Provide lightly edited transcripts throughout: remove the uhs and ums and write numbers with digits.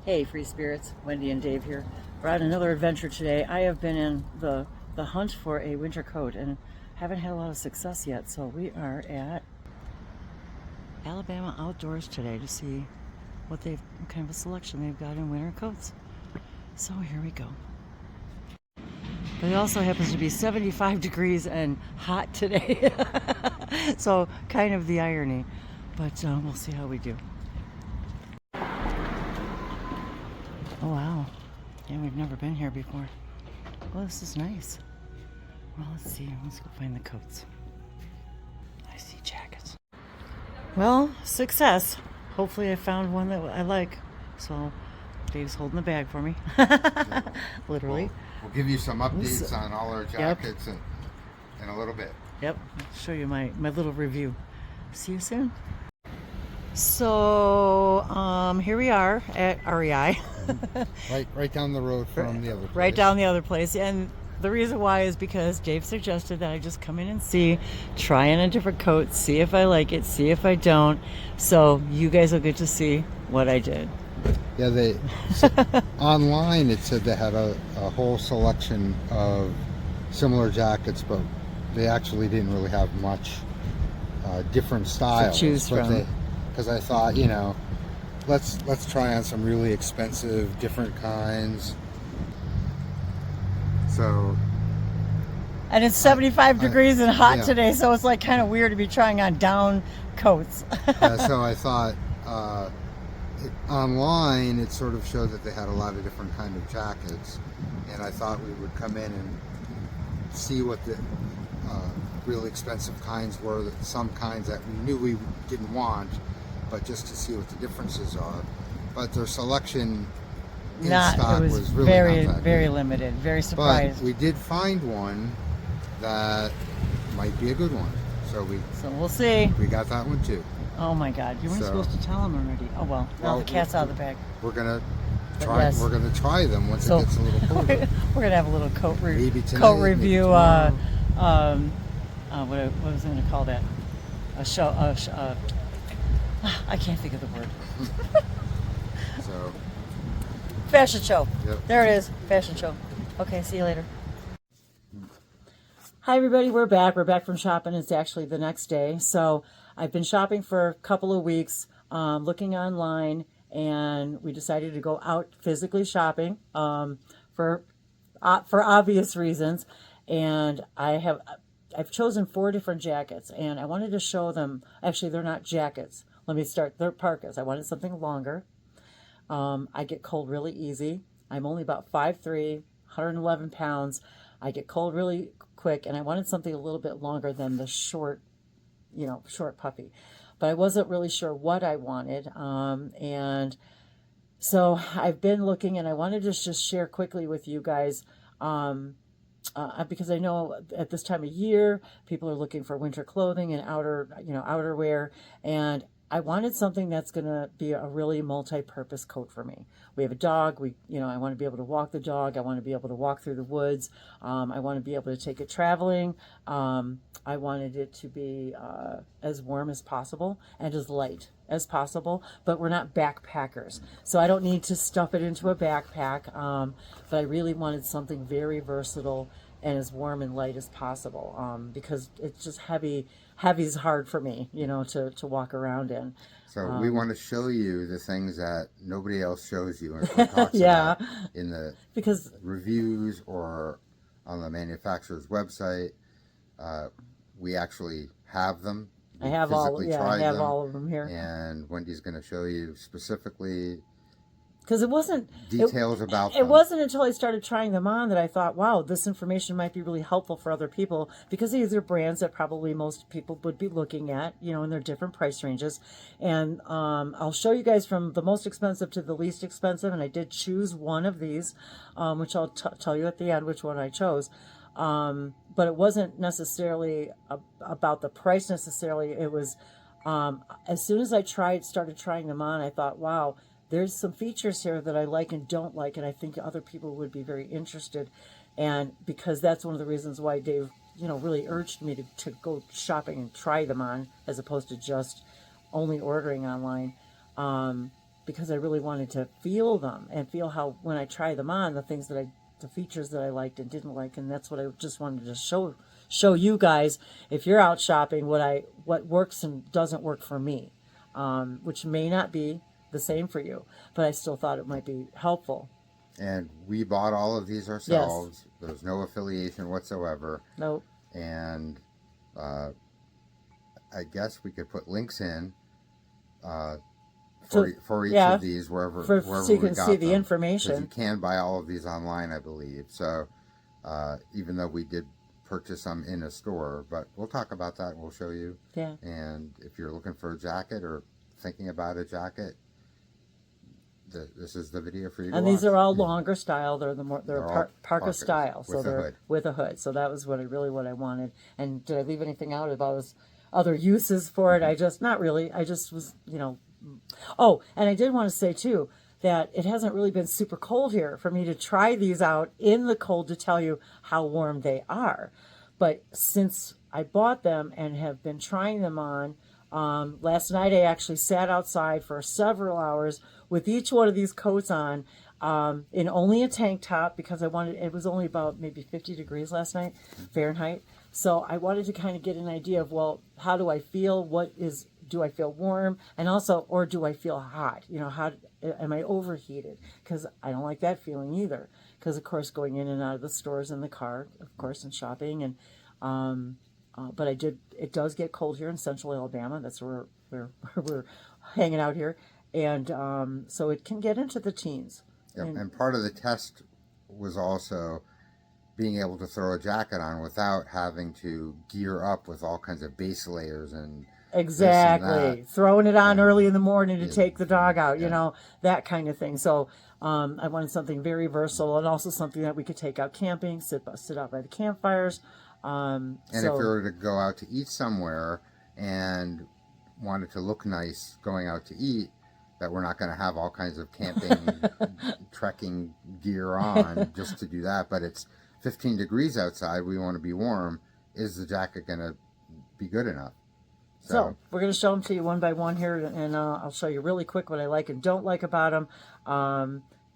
Hey, free spirits, Wendy and Dave here. We're on another adventure today. I have been in the hunt for a winter coat and haven't had a lot of success yet. So we are at Alabama Outdoors today to see what kind of a selection they've got in winter coats. So here we go. But it also happens to be 75 degrees and hot today. So kind of the irony. But we'll see how we do. Oh wow, yeah, we've never been here before. Well, this is nice. Well, let's see, let's go find the coats. I see jackets. Well, success. Hopefully I found one that I like. So Dave's holding the bag for me. Literally. We'll give you some updates on all our jackets in a little bit. Yep, I'll show you my little review. See you soon. So here we are at REI. right down the road from the other place. Right down the other place. And the reason why is because Dave suggested that I just come in and try on a different coat, see if I like it, see if I don't. So you guys will get to see what I did. Yeah, online it said they had a whole selection of similar jackets, but they actually didn't really have much different styles to choose from. Because I thought, let's try on some really expensive, different kinds. So. And it's 75 degrees and hot today, so it's like kind of weird to be trying on down coats. So I thought online it sort of showed that they had a lot of different kind of jackets, and I thought we would come in and see what the really expensive kinds were, some kinds that we knew we didn't want, but just to see what the differences are. But their selection in stock was really very limited. Very surprised. But we did find one that might be a good one. So we'll see. We got that one too. Oh my God! You weren't supposed to tell them already. Oh well. Now the cat's out of the bag. We're gonna try. Yes. We're gonna try them once it gets a little colder. We're gonna have a little coat review. What was I going to call that? A show. I can't think of the word. So. Fashion show. Yep. There it is. Fashion show. Okay, see you later. Hi everybody, we're back. We're back from shopping. It's actually the next day. So I've been shopping for a couple of weeks, looking online, and we decided to go out physically shopping for obvious reasons. And I've chosen 4 different jackets, and I wanted to show them. Actually, they're not jackets. Let me start. They're parkas. I wanted something longer. I get cold really easy. I'm only about 5'3", 111 pounds. I get cold really quick, and I wanted something a little bit longer than the short puffy. But I wasn't really sure what I wanted, and so I've been looking, and I wanted to just share quickly with you guys. Because I know at this time of year, people are looking for winter clothing and outerwear, and I wanted something that's going to be a really multi-purpose coat for me. We have a dog. I want to be able to walk the dog. I want to be able to walk through the woods. I want to be able to take it traveling. I wanted it to be as warm as possible and as light as possible, but we're not backpackers, so I don't need to stuff it into a backpack, but I really wanted something very versatile and as warm and light as possible, because it's just heavy is hard for me, to walk around in. So we want to show you the things that nobody else shows you or talks about in the reviews or on the manufacturer's website. We actually have them. I have all of them here. And Wendy's going to show you specifically because it wasn't details about them. It wasn't until I started trying them on that I thought, wow, this information might be really helpful for other people, because these are brands that probably most people would be looking at, in their different price ranges. And I'll show you guys from the most expensive to the least expensive, and I did choose one of these, which I'll tell you at the end which one I chose. But it wasn't necessarily about the price necessarily. It was as soon as I started trying them on, I thought, wow, there's some features here that I like and don't like, and I think other people would be very interested. And because that's one of the reasons why Dave, really urged me to go shopping and try them on, as opposed to just only ordering online. because I really wanted to feel them and feel how, when I try them on, the features that I liked and didn't like. And that's what I just wanted to show you guys, if you're out shopping, what works and doesn't work for me, which may not be the same for you, but I still thought it might be helpful. And we bought all of these ourselves. Yes. There's no affiliation whatsoever. Nope. And I guess we could put links in for each of these wherever so you can see the information. You can buy all of these online, I believe. So even though we did purchase some in a store, but we'll talk about that. We'll show you. Yeah. And if you're looking for a jacket or thinking about a jacket, this is the video for you. And these are all longer style. They're Parka style, so they're with a hood. So that was what I wanted. And did I leave anything out about other uses for it? I just not really. I just was, Oh, and I did want to say too that it hasn't really been super cold here for me to try these out in the cold to tell you how warm they are. But since I bought them and have been trying them on, last night I actually sat outside for several hours with each one of these coats on, in only a tank top, because it was only about maybe 50 degrees last night, Fahrenheit. So I wanted to kind of get an idea of, well, how do I feel? Do I feel warm? And also, or do I feel hot? How am I overheated? Because I don't like that feeling either. Because, of course, going in and out of the stores in the car, of course, and shopping. And but it does get cold here in central Alabama. That's where we're hanging out here. And so it can get into the teens. Yep. And part of the test was also being able to throw a jacket on without having to gear up with all kinds of base layers and exactly throwing it on early in the morning to take the dog out, that kind of thing. So I wanted something very versatile and also something that we could take out camping, sit out by the campfires. And if you were to go out to eat somewhere and wanted to look nice going out to eat, that we're not going to have all kinds of camping, trekking gear on just to do that. But it's 15 degrees outside. We want to be warm. Is the jacket going to be good enough? So we're going to show them to you one by one here, and I'll show you really quick what I like and don't like about them.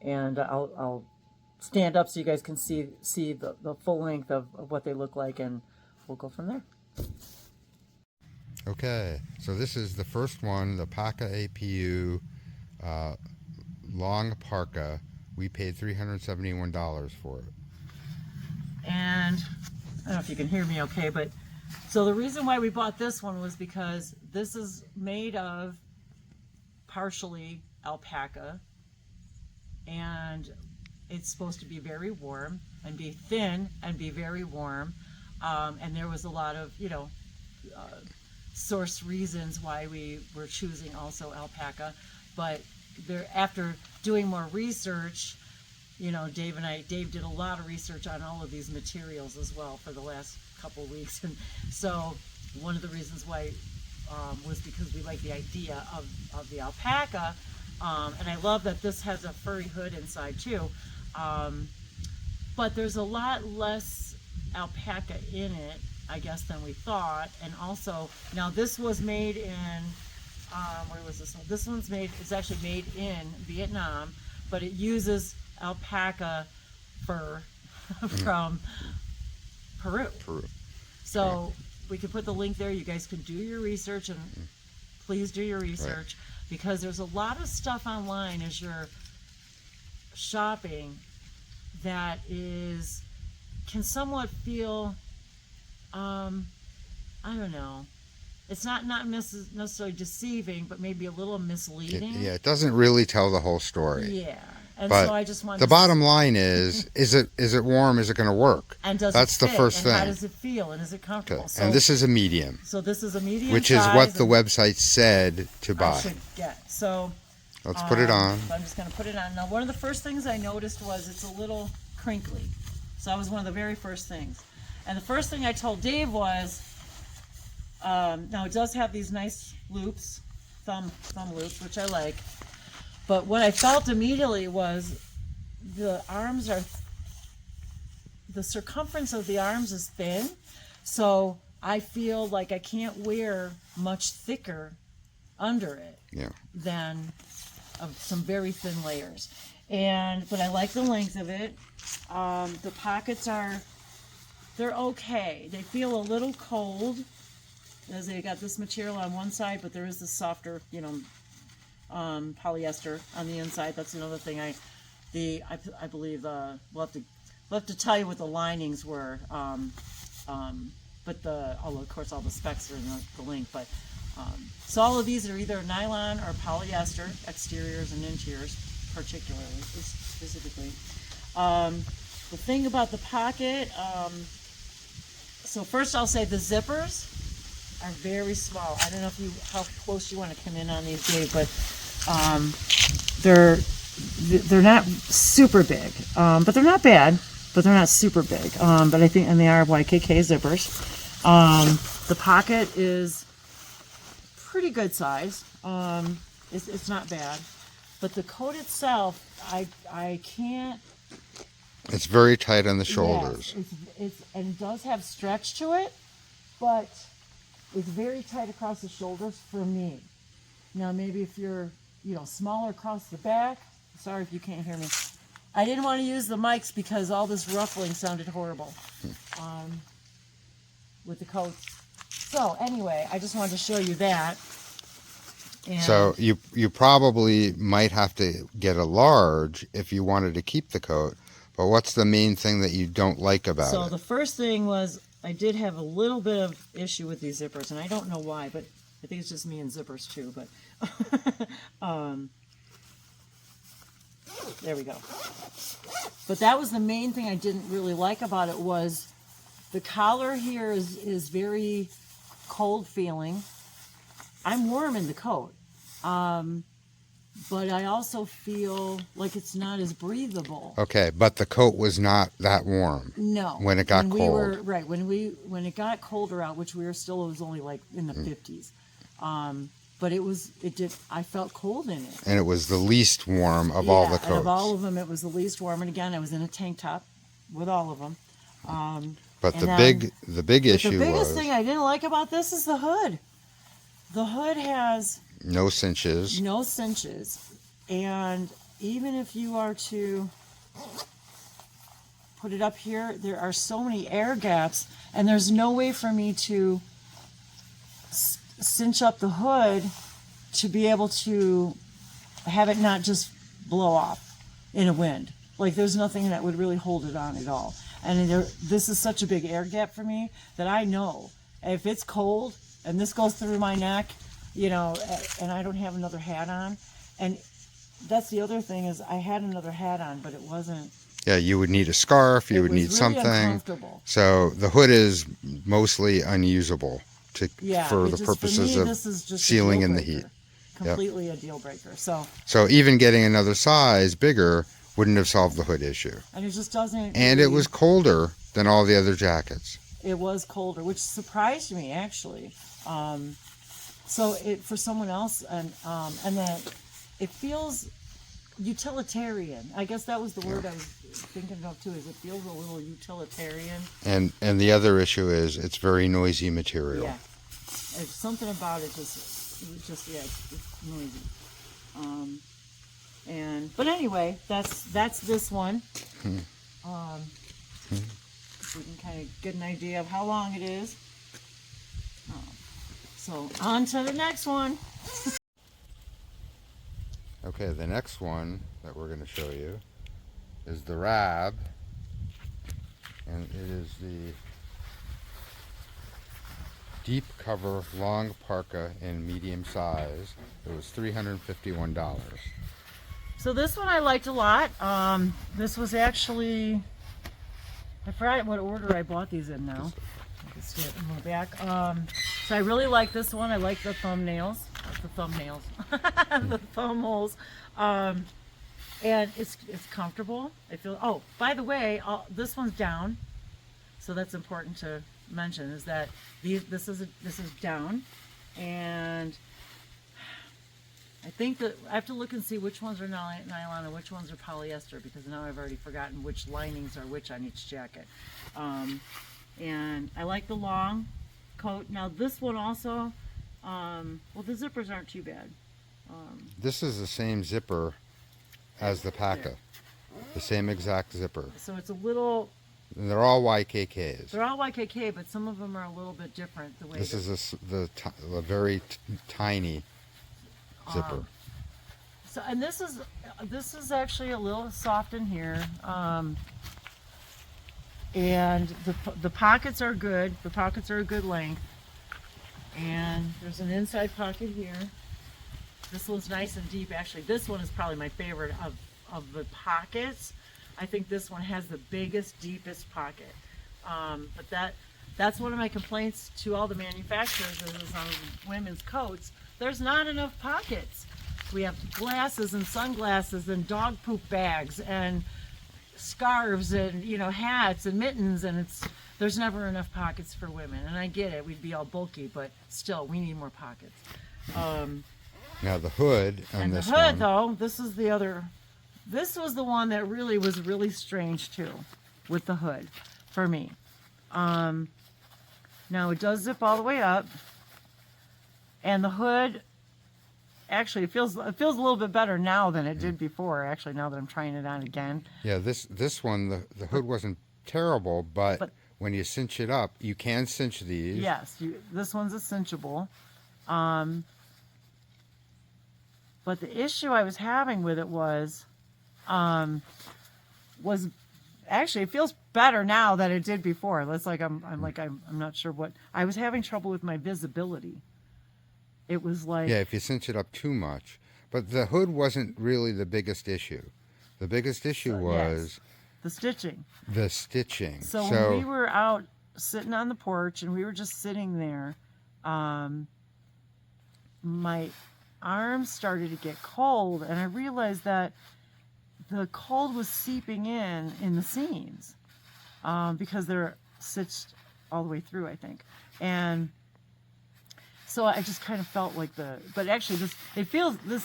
And I'll stand up so you guys can see the full length of what they look like, and we'll go from there. Okay, so this is the first one, the PAKA APU long parka. We paid $371 for it. And I don't know if you can hear me okay, but so the reason why we bought this one was because this is made of partially alpaca, and it's supposed to be very warm and be thin and be very warm. And there was a lot of, source reasons why we were choosing also alpaca. But after doing more research, Dave did a lot of research on all of these materials as well for the last couple of weeks. And so one of the reasons why was because we like the idea of the alpaca. And I love that this has a furry hood inside too. But there's a lot less alpaca in it, I guess, than we thought. And also, now this was made in, where was this one? This one's it's actually made in Vietnam, but it uses alpaca fur from Peru. So we can put the link there. You guys can do your research, and please do your research, because there's a lot of stuff online as you're shopping that can somewhat feel, I don't know, it's not necessarily deceiving, but maybe a little misleading. It doesn't really tell the whole story. Yeah. And but so I just wanted the bottom line is it warm? Is it going to work? And does That's it fit? The first thing. How does it feel? And is it comfortable? Okay. And this is a medium. So this is a medium, which is what the website said to buy. I should get. So let's put it on. So I'm just going to put it on. Now, one of the first things I noticed was it's a little crinkly. So that was one of the very first things. And the first thing I told Dave was, now it does have these nice loops, thumb loops, which I like. But what I felt immediately was the circumference of the arms is thin. So I feel like I can't wear much thicker under it than of some very thin layers. But I like the length of it. The pockets they're okay. They feel a little cold, as they got this material on one side, but there is this softer, polyester on the inside. That's another thing. I believe we'll have to tell you what the linings were. But although of course all the specs are in the link, but so all of these are either nylon or polyester, exteriors and interiors, particularly specifically. The thing about the pocket, so first I'll say the zippers are very small. I don't know how close you want to come in on these, Dave, but they're not super big, but they're not bad, but they're not super big. But I think, and they are YKK zippers. The pocket is pretty good size. It's not bad, but the coat itself, I can't. It's very tight on the shoulders. Yes, and it does have stretch to it, but it's very tight across the shoulders for me. Now maybe if you're, smaller across the back. Sorry if you can't hear me. I didn't want to use the mics because all this ruffling sounded horrible with the coats. So anyway, I just wanted to show you that. And so you probably might have to get a large if you wanted to keep the coat. But what's the main thing that you don't like about it? So the first thing was I did have a little bit of issue with these zippers, and I don't know why, but I think it's just me and zippers too. But there we go. But that was the main thing I didn't really like about it, was the collar here is very cold feeling. I'm warm in the coat, but I also feel like it's not as breathable. Okay, but the coat was not that warm. No. When it got cold. When it got colder out, which it was only like in the 50s. But I felt cold in it. And it was the least warm of all the coats. And of all of them, it was the least warm. And again, I was in a tank top with all of them. But the big issue was... The biggest thing I didn't like about this is the hood. The hood has... No cinches. No cinches. And even if you are to put it up here, there are so many air gaps, and there's no way for me to cinch up the hood to be able to have it not just blow off in a wind. Like, there's nothing that would really hold it on at all. And this is such a big air gap for me that I know if it's cold and this goes through my neck, and I don't have another hat on. And that's the other thing, is I had another hat on, but it wasn't. Yeah, you would need a scarf, you would need something. So the hood is mostly unusable for the purposes of sealing in the heat. Completely a deal breaker. So even getting another size bigger wouldn't have solved the hood issue. And it just doesn't. And it was colder than all the other jackets. It was colder, which surprised me actually. So for someone else, and that it feels utilitarian. I guess that was the word I was thinking of too. Is it feels a little utilitarian. And the other issue is it's very noisy material. Yeah, it's something about it it's noisy. But anyway, that's this one. We can kind of get an idea of how long it is. So on to the next one. Okay, the next one that we're going to show you is the Rab, and it is the deep cover long parka in medium size. It was $351. So this one I liked a lot. This was actually, I forgot what order I bought these in now. Let's get a little back. So I really like this one. I like the thumbnails, the thumb holes, and it's comfortable. I feel. Oh, by the way, this one's down, so that's important to mention. Is that this is down, and I think that I have to look and see which ones are nylon and which ones are polyester, because now I've already forgotten which linings are which on each jacket. And I like the long coat. Now this one also, well, the zippers aren't too bad. This is the same zipper as the PAKA. The same exact zipper. So it's a little. And they're all YKKs. They're all YKK, but some of them are a little bit different. The way This is a very tiny zipper. So, and this is actually a little soft in here, and the pockets are good. The pockets are a good length, and there's an inside pocket here. This one's nice and deep. Actually, this one is probably my favorite of the pockets. I think this one has the biggest, deepest pocket. But that's one of my complaints to all the manufacturers is on women's coats. There's not enough pockets. We have glasses and sunglasses and dog poop bags and scarves and hats and mittens, and there's never enough pockets for women. And I get it, we'd be all bulky, but still we need more pockets. Now the hood on this one. And the hood though, this was the one that was really strange too, with the hood for me. Now it does zip all the way up, and the hood. Actually, it feels a little bit better now than it did before. Actually, now that I'm trying it on again. Yeah, this one, the hood wasn't terrible, but when you cinch it up, you can cinch these. Yes, this one's a cinchable. But the issue I was having with it was actually it feels better now than it did before. That's like I'm not sure what I was having trouble with my visibility. It was like... Yeah, if you cinch it up too much. But the hood wasn't really the biggest issue. The biggest issue was... Yes, the stitching. The stitching. So when we were out sitting on the porch and we were just sitting there, my arms started to get cold, and I realized that the cold was seeping in the seams because they're stitched all the way through, I think. And... so I just kind of felt like but actually this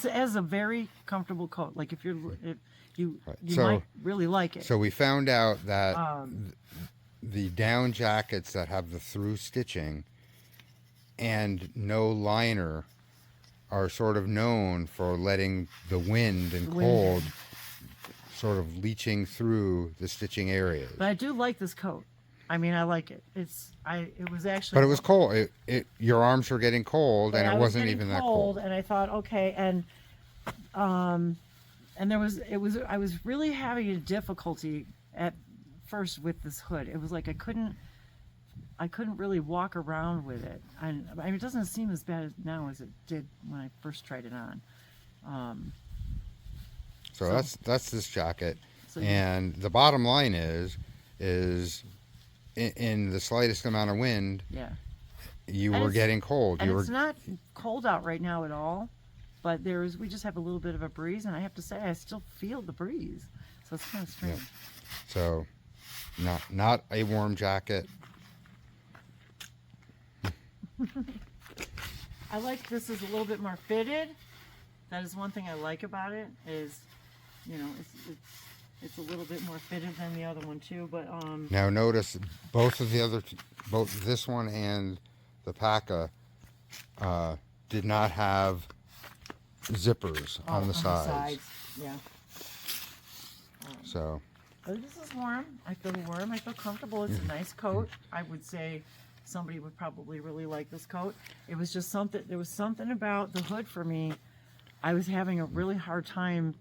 has a very comfortable coat. Like if you might really like it. So we found out that the down jackets that have the through stitching and no liner are sort of known for letting the wind and cold sort of leaching through the stitching areas. But I do like this coat. I mean, I like it. It was actually. But it was cold. Your arms were getting cold, and it wasn't even that cold. And I thought, okay, and I was really having a difficulty at first with this hood. It was like I couldn't really walk around with it. And I mean, it doesn't seem as bad now as it did when I first tried it on. So that's this jacket, and the bottom line is. In the slightest amount of wind, you were getting cold. And it's not cold out right now at all, but we just have a little bit of a breeze, and I have to say I still feel the breeze, so it's kind of strange. Yeah. So, not a warm jacket. I like this is a little bit more fitted. That is one thing I like about it is, it's a little bit more fitted than the other one too, but now notice both this one and the PAKA did not have zippers on the sides. Yeah. So. But this is warm. I feel warm. I feel comfortable. It's a nice coat. I would say somebody would probably really like this coat. It was just something. There was something about the hood for me. I was having a really hard time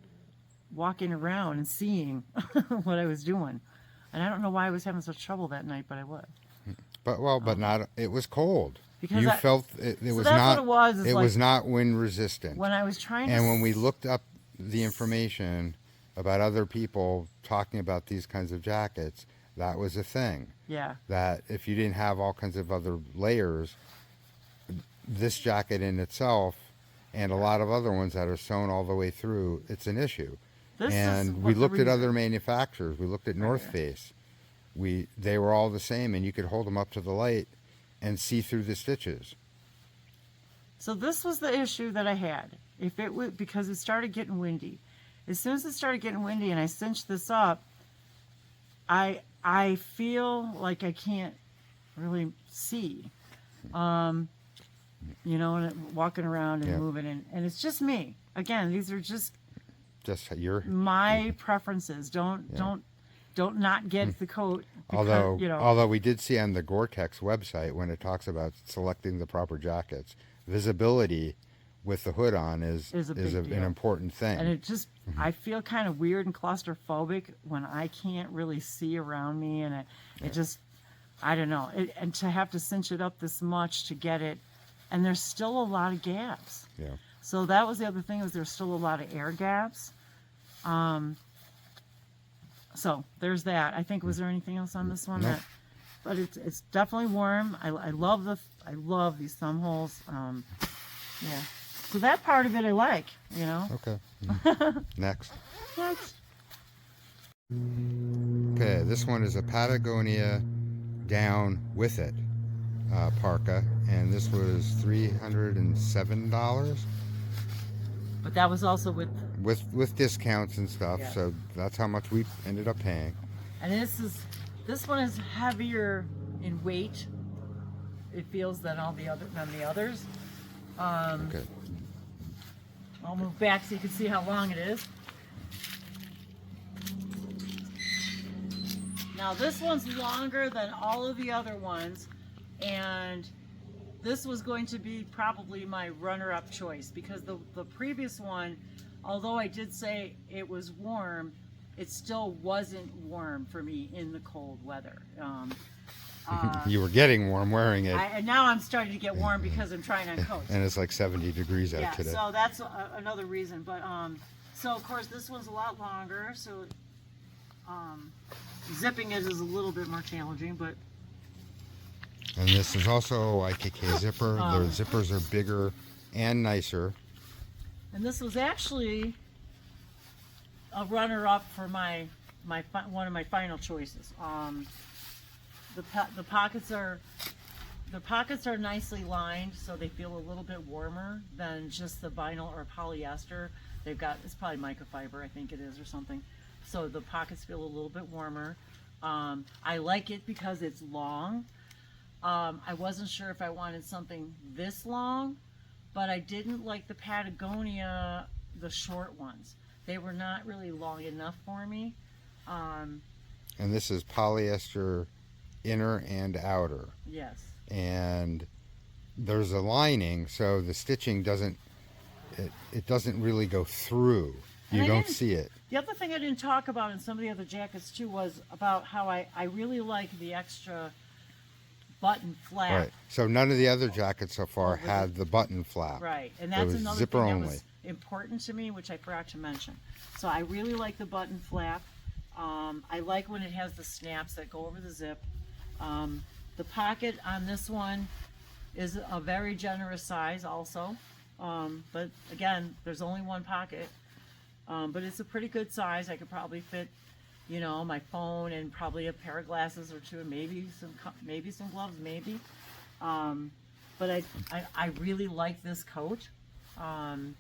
walking around and seeing what I was doing, and I don't know why I was having such trouble that night, but I was. But not. It was cold. Because you felt it so was that's not. What it was. It was not wind resistant. When I was trying to. And when we looked up the information about other people talking about these kinds of jackets, that was a thing. Yeah. That if you didn't have all kinds of other layers, this jacket in itself, and a lot of other ones that are sewn all the way through, it's an issue. And we looked at other manufacturers. We looked at North Face. They were all the same, and you could hold them up to the light and see through the stitches. So this was the issue that I had. Because it started getting windy. As soon as it started getting windy and I cinched this up, I feel like I can't really see. you know, and walking around and Yeah. moving, and it's just me. Again, these are just your my preferences. Don't not get the coat. Because, although you know, although we did see on the Gore-Tex website when it talks about selecting the proper jackets, visibility with the hood on is Is a big an deal. important thing. and it just I feel kind of weird and claustrophobic when I can't really see around me, and it just I don't know. And to have to cinch it up this much to get it, and there's still a lot of gaps. Yeah. So that was the other thing, is there's still a lot of air gaps. So there's that. I think, was there anything else on this one? Nope. But it's definitely warm. I love these thumb holes. Yeah. So that part of it I like, you know. Okay. Next. Next. Okay, this one is a Patagonia down with it parka, and this was $307 But that was also with, with discounts and stuff. Yeah. So that's how much we ended up paying. and this one is heavier in weight. It feels than the others. Okay. I'll move back so you can see how long it is. Now this one's longer than all of the other ones, and this was going to be probably my runner-up choice, because the previous one, although I did say it was warm, it still wasn't warm for me in the cold weather. You were getting warm wearing it, And now I'm starting to get warm because I'm trying on coats. and it's like 70 degrees out Yeah, today. so that's another reason. But so of course this one's a lot longer, so zipping it is a little bit more challenging. But And this is also IKK zipper. Their zippers are bigger and nicer. and this was actually a runner-up for my one of my final choices. The pockets are nicely lined, so they feel a little bit warmer than just the vinyl or polyester. It's probably microfiber, I think it is, or something. So the pockets feel a little bit warmer. I like it because it's long. I wasn't sure if I wanted something this long, but I didn't like the Patagonia, the short ones. They were not really long enough for me. And this is polyester inner and outer. Yes. And there's a lining, so the stitching doesn't really go through. You don't see it. The other thing I didn't talk about in some of the other jackets too was about how I really like the extra button flap. Right. So none of the other jackets so far had the button flap. Right, and It that's was another zipper thing that only. was important to me, which I forgot to mention. So I really like the button flap. I like when it has the snaps that go over the zip. The pocket on this one is a very generous size also. But again, there's only one pocket. But it's a pretty good size. I could probably fit, you know, my phone and probably a pair of glasses or two, and maybe some gloves, maybe. But I really like this coat. And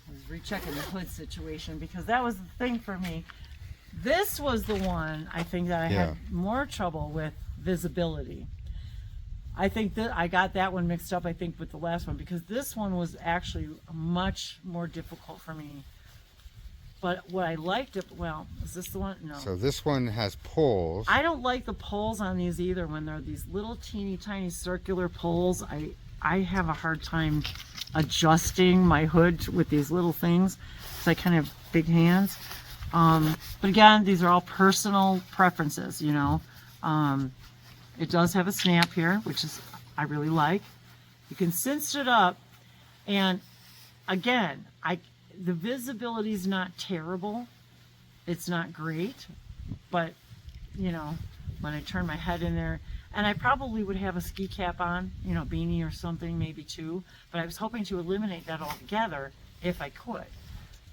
I was rechecking the hood situation because that was the thing for me. This was the one I think that I had more trouble with visibility. I think that I got that one mixed up, I think, with the last one, because this one was actually much more difficult for me. But what I liked it, well, is this the one? No. So this one has pulls. I don't like the pulls on these either. When they're these little teeny tiny circular pulls, I have a hard time adjusting my hood with these little things because I kind of have big hands. But again, these are all personal preferences, you know. It does have a snap here, which is I really like. You can cinch it up, and again, the visibility is not terrible. It's not great, but you know, when I turn my head in there, and I probably would have a ski cap on, you know, beanie or something, maybe two. But I was hoping to eliminate that altogether if I could.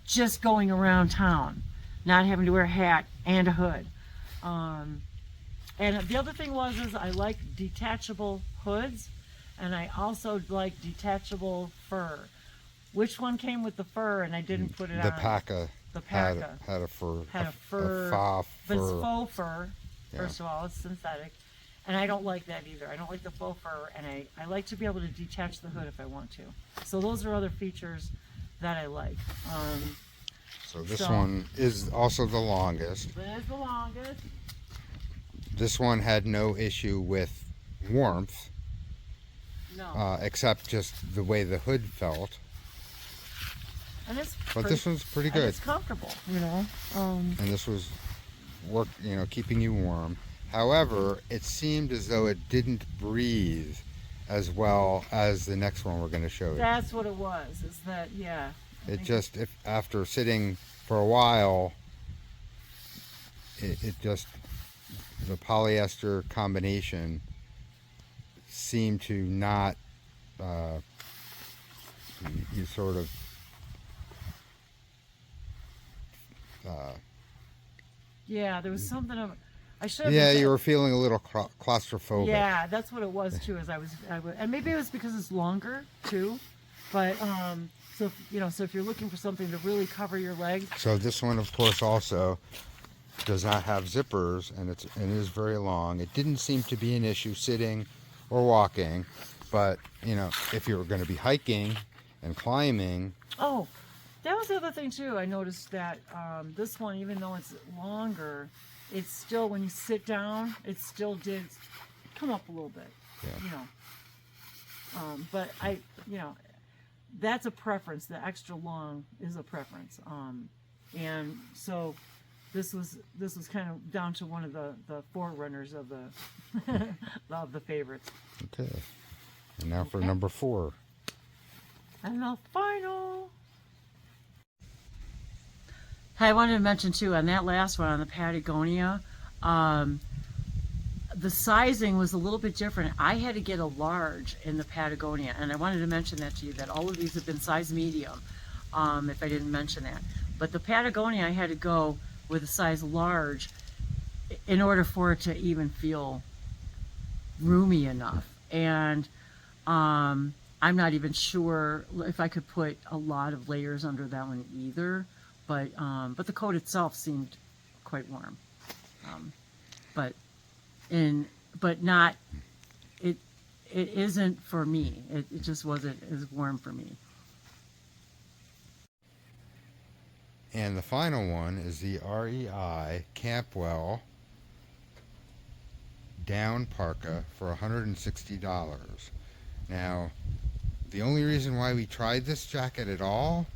Just going around town, not having to wear a hat and a hood. And the other thing is I like detachable hoods, and I also like detachable fur. Which one came with the fur and I didn't put it The on? Parka. The Parka. Had a fur. Had a fur. A faux But it's fur. faux fur. Yeah. First of all, it's synthetic. And I don't like that either. I don't like the faux fur, and I like to be able to detach the hood if I want to. So those are other features that I like. So this one is also the longest. That is the longest. This one had no issue with warmth, No. except just the way the hood felt. And it's But this one's pretty good. It's comfortable, you know. And this was keeping you warm. However, it seemed as though it didn't breathe as well as the next one we're going to show you. That's what it was. Is that It just, if after sitting for a while, it just, the polyester combination seemed to not, you sort of, yeah, there was something of. I should. yeah, you were feeling a little claustrophobic. Yeah, that's what it was too. As I was, and maybe it was because it's longer too, but so if you're looking for something to really cover your legs. So this one, of course, also does not have zippers, and it is very long. It didn't seem to be an issue sitting or walking, but if you were going to be hiking and climbing. Oh, that was the other thing too. I noticed that this one, even though it's longer, it's still, when you sit down, it still did come up a little bit. Yeah. But that's a preference. The extra long is a preference. And so this was kind of down to one of the forerunners of the of the favorites. Okay. And now for number 4. And the final. Hey, I wanted to mention too, on that last one, on the Patagonia, the sizing was a little bit different. I had to get a large in the Patagonia, and I wanted to mention that to you, that all of these have been size medium, if I didn't mention that. But the Patagonia, I had to go with a size large in order for it to even feel roomy enough. And I'm not even sure if I could put a lot of layers under that one either. But the coat itself seemed quite warm. But not, it isn't for me. It just wasn't as warm for me. And the final one is the REI Campwell down parka for $160. Now, the only reason why we tried this jacket at all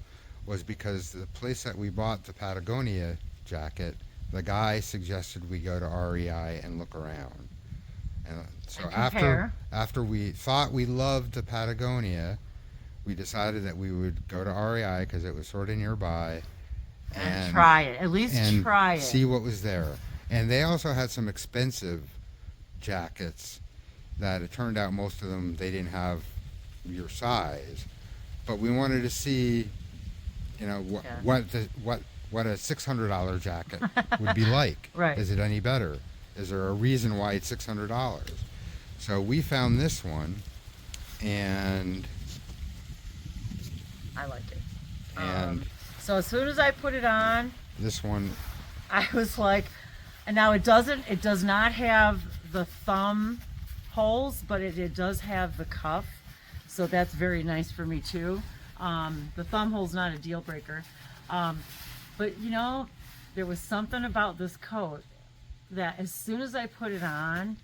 was because the place that we bought the Patagonia jacket, the guy suggested we go to REI and look around. And so after we thought we loved the Patagonia, we decided that we would go to REI because it was sort of nearby And try it. At least try it. See what was there. And they also had some expensive jackets that it turned out most of them, they didn't have your size. But we wanted to see, what a $600 jacket would be like. Right. Is it any better? Is there a reason why it's $600? So we found this one, and I liked it. And so as soon as I put it on, this one, I was like, and now it does not have the thumb holes, but it does have the cuff, so that's very nice for me too. The thumb hole's not a deal breaker, but there was something about this coat that as soon as I put it on,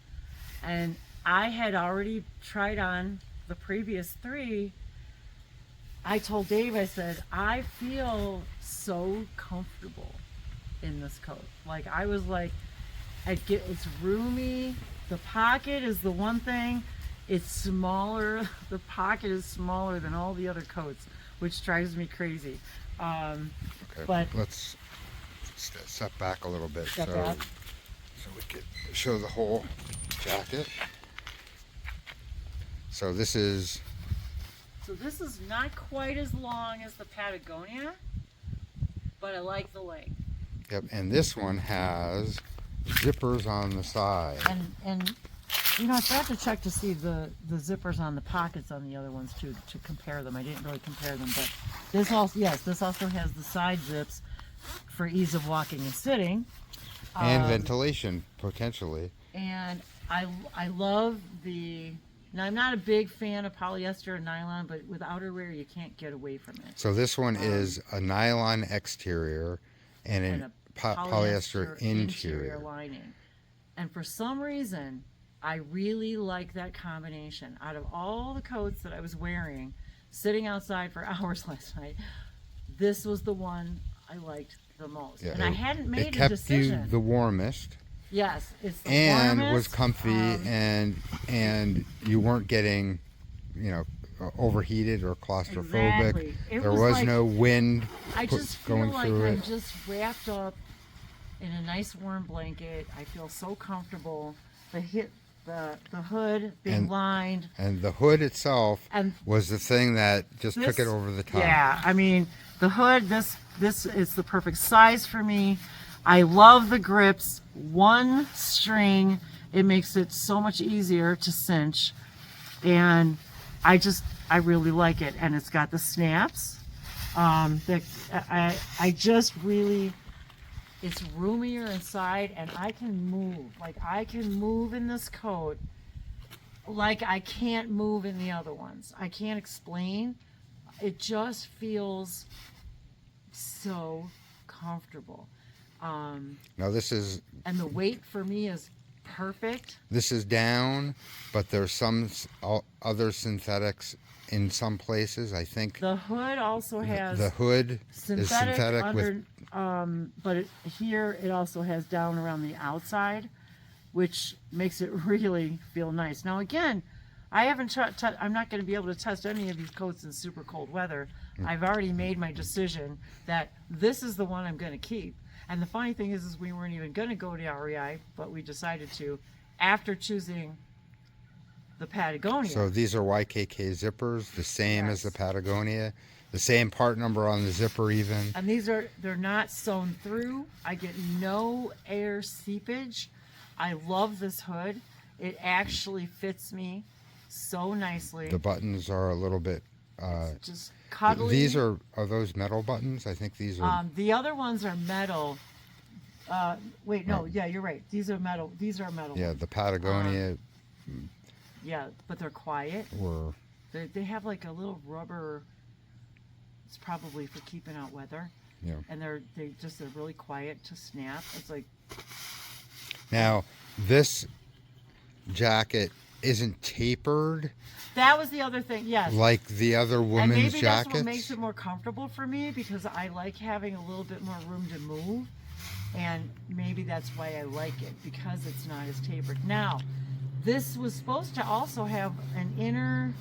and I had already tried on the previous 3, I told Dave, I said, I feel so comfortable in this coat. Like, I was like, it's roomy. The pocket is the one thing. It's smaller. The pocket is smaller than all the other coats, which drives me crazy. okay, but let's step back a little bit so we could show the whole jacket. So this is not quite as long as the Patagonia, but I like the length. Yep, and this one has zippers on the side. And I forgot to check to see the zippers on the pockets on the other ones too, to compare them. I didn't really compare them, but this also has the side zips for ease of walking and sitting. And ventilation, potentially. And I love the. Now I'm not a big fan of polyester and nylon, but with outerwear you can't get away from it. So this one is a nylon exterior and And a a polyester interior. lining. And for some reason, I really like that combination. Out of all the coats that I was wearing, sitting outside for hours last night, this was the one I liked the most. Yeah, and I hadn't made it a kept decision. you the warmest. Yes, it's the And warmest, was comfy, and you weren't getting, overheated or claustrophobic. Exactly. There was like, no wind I just feel going like through I'm it. just wrapped up in a nice warm blanket. I feel so comfortable. The hood being lined. And the hood itself And was the thing that just took it over the top. Yeah, I mean, the hood, this is the perfect size for me. I love the grips. One string, it makes it so much easier to cinch. And I really like it. And it's got the snaps. I just really, it's roomier inside, and I can move. Like, I can move in this coat like I can't move in the other ones. I can't explain. It just feels so comfortable. Now this is And the weight for me is perfect. This is down, but there's some other synthetics in some places. I think The hood also has the hood is synthetic under, with. but here it also has down around the outside, which makes it really feel nice. Now again, I haven't I'm not going to be able to test any of these coats in super cold weather. I've already made my decision that this is the one I'm going to keep. And the funny thing is we weren't even going to go to REI, but we decided to after choosing the Patagonia. So these are YKK zippers, the same as Yes. the Patagonia, the same part number on the zipper even. And they're not sewn through. I get no air seepage. I love this hood. It actually fits me so nicely. The buttons are a little bit. Just cuddly. These are those metal buttons? I think these are. The other ones are metal. Wait, no, yeah, you're right. These are metal. These are metal. Yeah, the Patagonia Yeah, but they're quiet. were. They have like a little rubber. It's probably for keeping out weather. Yeah. And they're really quiet to snap. It's like. Now, this jacket isn't tapered That was the other thing. Yes. like the other And women's maybe jackets. that's what makes it more comfortable for me, because I like having a little bit more room to move, and maybe that's why I like it, because it's not as tapered. Now, this was supposed to also have an inner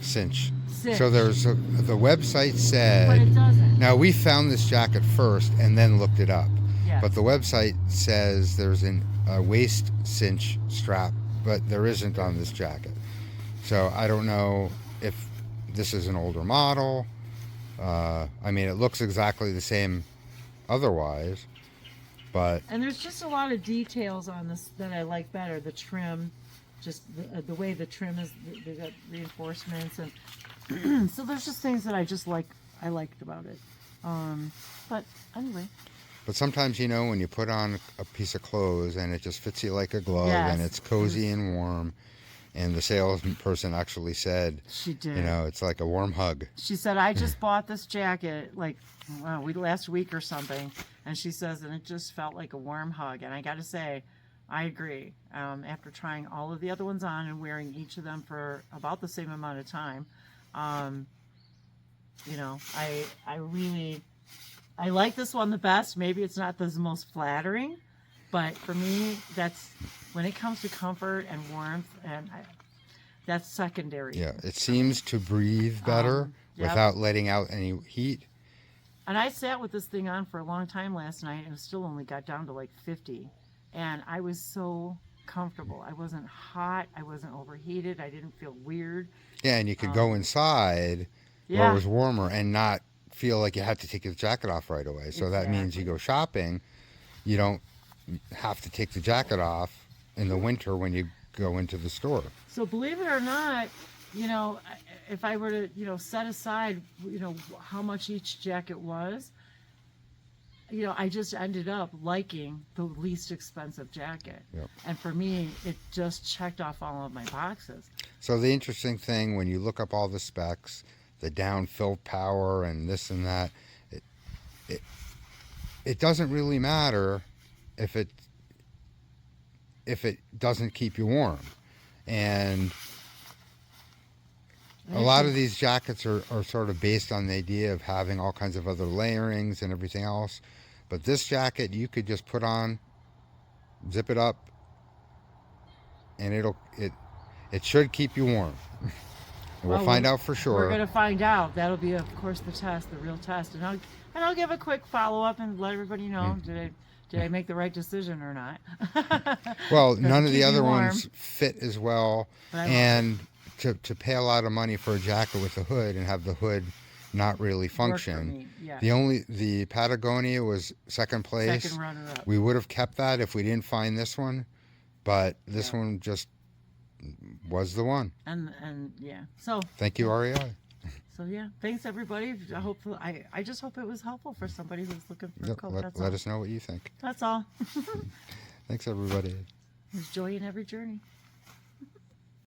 cinch. cinch, So the website but said. it doesn't. Now we found this jacket first and then looked it up. Yes. But the website says there's a waist cinch strap, but there isn't on this jacket. So I don't know if this is an older model. I mean, it looks exactly the same otherwise, but And there's just a lot of details on this that I like better. The trim, just the way the trim is, they got reinforcements, and so there's just things that I liked about it. But anyway. But sometimes, when you put on a piece of clothes and it just fits you like a glove, Yes. and it's cozy and warm, and the salesperson actually said, She did. it's like a warm hug. She said, I just bought this jacket last week or something. And she says, and it just felt like a warm hug. And I got to say, I agree. After trying all of the other ones on and wearing each of them for about the same amount of time, I like this one the best. Maybe it's not the most flattering, but for me, that's when it comes to comfort and warmth, and that's secondary. Yeah, it seems to breathe better Yep. without letting out any heat. And I sat with this thing on for a long time last night, and it still only got down to like 50. And I was so comfortable. I wasn't hot. I wasn't overheated. I didn't feel weird. Yeah, and you could go inside where Yeah. it was warmer and not feel like you had to take your jacket off right away. So that means you go shopping, you don't have to take the jacket off in the winter when you go into the store. So believe it or not, if I were to, set aside, how much each jacket was, you know, I just ended up liking the least expensive jacket. Yep. And for me, it just checked off all of my boxes. So the interesting thing, when you look up all the specs, the downfill power and this and that, it doesn't really matter if it doesn't keep you warm. And a lot of these jackets are sort of based on the idea of having all kinds of other layerings and everything else. But this jacket you could just put on, zip it up, and it should keep you warm. And we'll find out for sure. We're gonna find out. That'll be, of course, the test, the real test, and I'll give a quick follow up and let everybody know did I make the right decision or not. Well, none of the other ones fit as well, But and to pay a lot of money for a jacket with a hood and have the hood not really function. Yeah. The Patagonia was second place. Second runner up. We would have kept that if we didn't find this one, but this one just was the one. And yeah. So Thank you, REI. So yeah, thanks everybody. I just hope it was helpful for somebody who's looking for a coat. That's Let all. us know what you think. That's all. Thanks, everybody. There's joy in every journey.